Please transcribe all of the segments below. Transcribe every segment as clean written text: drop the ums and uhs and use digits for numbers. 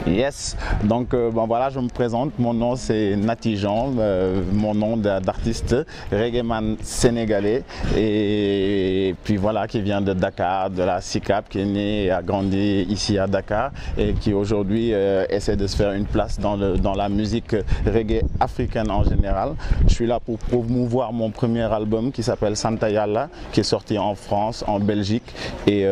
Yes, donc bon, voilà, je me présente, mon nom c'est Nati Jean, mon nom d'artiste reggaeman sénégalais et puis voilà, qui vient de Dakar, de la SICAP, qui est né et a grandi ici à Dakar et qui aujourd'hui essaie de se faire une place dans la musique reggae africaine en général. Je suis là pour promouvoir mon premier album qui s'appelle Santa Yalla, qui est sorti en France, en Belgique et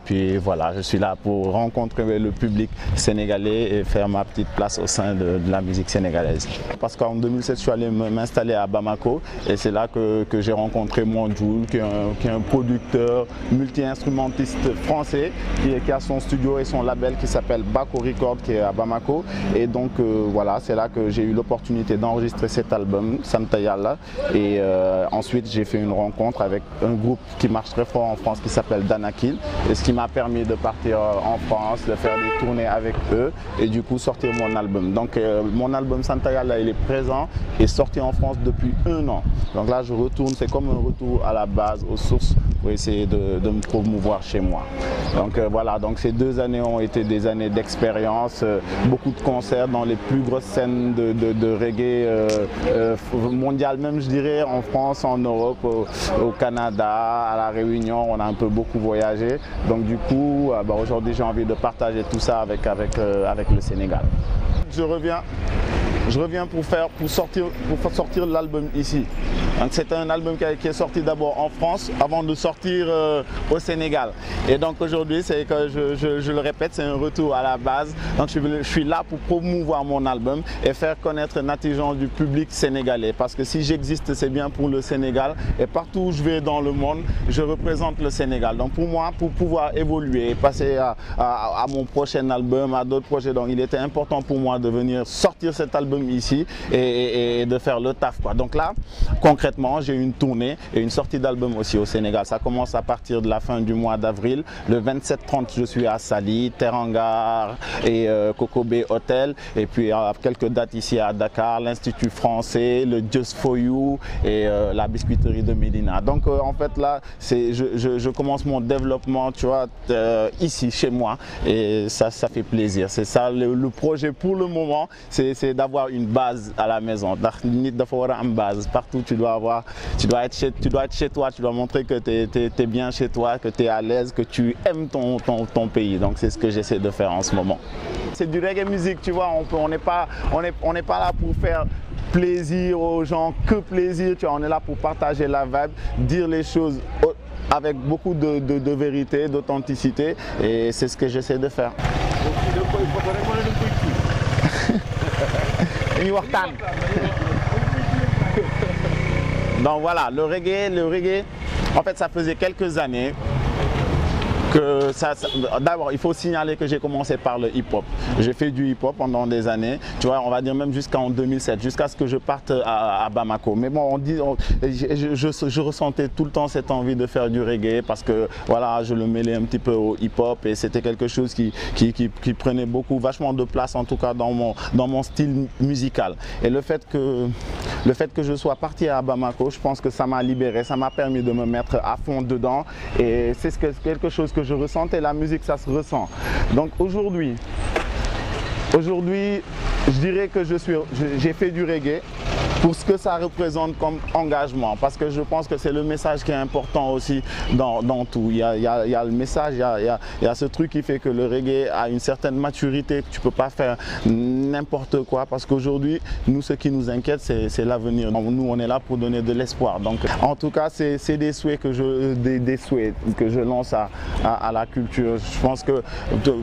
puis voilà, je suis là pour rencontrer le public sénégalais et faire ma petite place au sein de la musique sénégalaise. Parce qu'en 2007, je suis allé m'installer à Bamako et c'est là que j'ai rencontré Monjoul, qui est un producteur multi-instrumentiste français qui a son studio et son label qui s'appelle Bako Record, qui est à Bamako. Et donc voilà, c'est là que j'ai eu l'opportunité d'enregistrer cet album, Santa Yalla. Et ensuite, j'ai fait une rencontre avec un groupe qui marche très fort en France qui s'appelle Danakil, et ce qui m'a permis de partir en France, de faire des tournées avec eux et du coup sortir mon album. Donc mon album Santa Yalla, il est présent et sorti en France depuis 1 an. Donc là je retourne, c'est comme un retour à la base, aux sources, pour essayer de me promouvoir chez moi. Donc voilà, donc ces 2 années ont été des années d'expérience, beaucoup de concerts dans les plus grosses scènes de reggae mondial, même je dirais, en France, en Europe, au Canada, à La Réunion, on a un peu beaucoup voyagé. Donc du coup, aujourd'hui j'ai envie de partager tout ça avec le Sénégal. Je reviens pour sortir l'album ici. C'est un album qui est sorti d'abord en France avant de sortir au Sénégal. Et donc aujourd'hui, c'est que je le répète, c'est un retour à la base. Donc je suis là pour promouvoir mon album et faire connaître Nati Jean du public sénégalais. Parce que si j'existe, c'est bien pour le Sénégal. Et partout où je vais dans le monde, je représente le Sénégal. Donc pour moi, pour pouvoir évoluer et passer à mon prochain album, à d'autres projets, donc il était important pour moi de venir sortir cet album ici et de faire le taf, quoi. Donc là, concrètement, j'ai une tournée et une sortie d'album aussi au Sénégal. Ça commence à partir de la fin du mois d'avril. Le 27-30, je suis à Saly, Teranga et Coco Bay Hotel. Et puis quelques dates ici à Dakar, l'Institut français, le Just For You et la biscuiterie de Médina. Donc en fait là, je commence mon développement, tu vois, ici chez moi, et ça fait plaisir. C'est ça le projet pour le moment, c'est d'avoir une base à la maison. Nit dafa wara am base. Partout tu dois être chez toi, tu dois montrer que tu es bien chez toi, que tu es à l'aise, que tu aimes ton pays. Donc c'est ce que j'essaie de faire en ce moment. C'est du reggae musique, tu vois, on n'est pas là pour faire plaisir aux gens, que plaisir, tu vois, on est là pour partager la vibe, dire les choses avec beaucoup de vérité, d'authenticité, et c'est ce que j'essaie de faire. Donc voilà, le reggae, en fait ça faisait quelques années que d'abord il faut signaler que j'ai commencé par le hip-hop. J'ai fait du hip-hop pendant des années, tu vois, on va dire même jusqu'en 2007, jusqu'à ce que je parte à Bamako. Mais bon, je ressentais tout le temps cette envie de faire du reggae parce que voilà, je le mêlais un petit peu au hip-hop et c'était quelque chose qui prenait vachement de place, en tout cas dans mon style musical. Et le fait que je sois parti à Bamako, je pense que ça m'a libéré, ça m'a permis de me mettre à fond dedans, et c'est quelque chose que je ressentais. La musique, ça se ressent. Donc aujourd'hui, je dirais que j'ai fait du reggae pour ce que ça représente comme engagement, parce que je pense que c'est le message qui est important aussi dans tout. Il y a le message, il y a ce truc qui fait que le reggae a une certaine maturité, que tu ne peux pas faire n'importe quoi, parce qu'aujourd'hui, nous, ce qui nous inquiète, c'est l'avenir. Nous, on est là pour donner de l'espoir. Donc, en tout cas, c'est des souhaits que je lance à la culture. Je pense que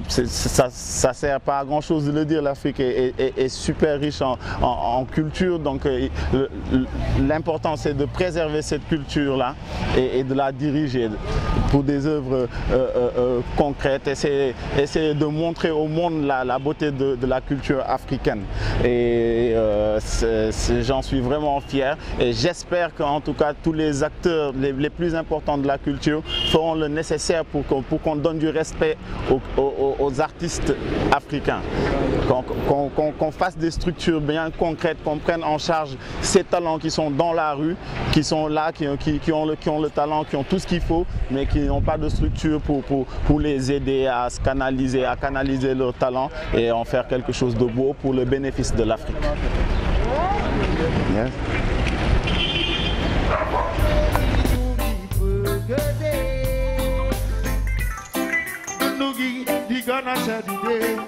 ça sert pas à grand chose de le dire. L'Afrique est super riche en culture, donc l'important c'est de préserver cette culture-là et de la diriger pour des œuvres concrètes, essayer de montrer au monde la beauté de la culture africaine. Et j'en suis vraiment fier, et j'espère qu'en tout cas tous les acteurs les plus importants de la culture feront le nécessaire pour qu'on donne du respect aux artistes africains, qu'on fasse des structures bien concrètes, qu'on prenne en charge ces talents qui sont dans la rue, qui sont là, qui ont le talent, qui ont tout ce qu'il faut, mais qui qui n'ont pas de structure pour les aider à se canaliser, à canaliser leur talent et en faire quelque chose de beau pour le bénéfice de l'Afrique. Yes. Nugi, di gonna shadi day.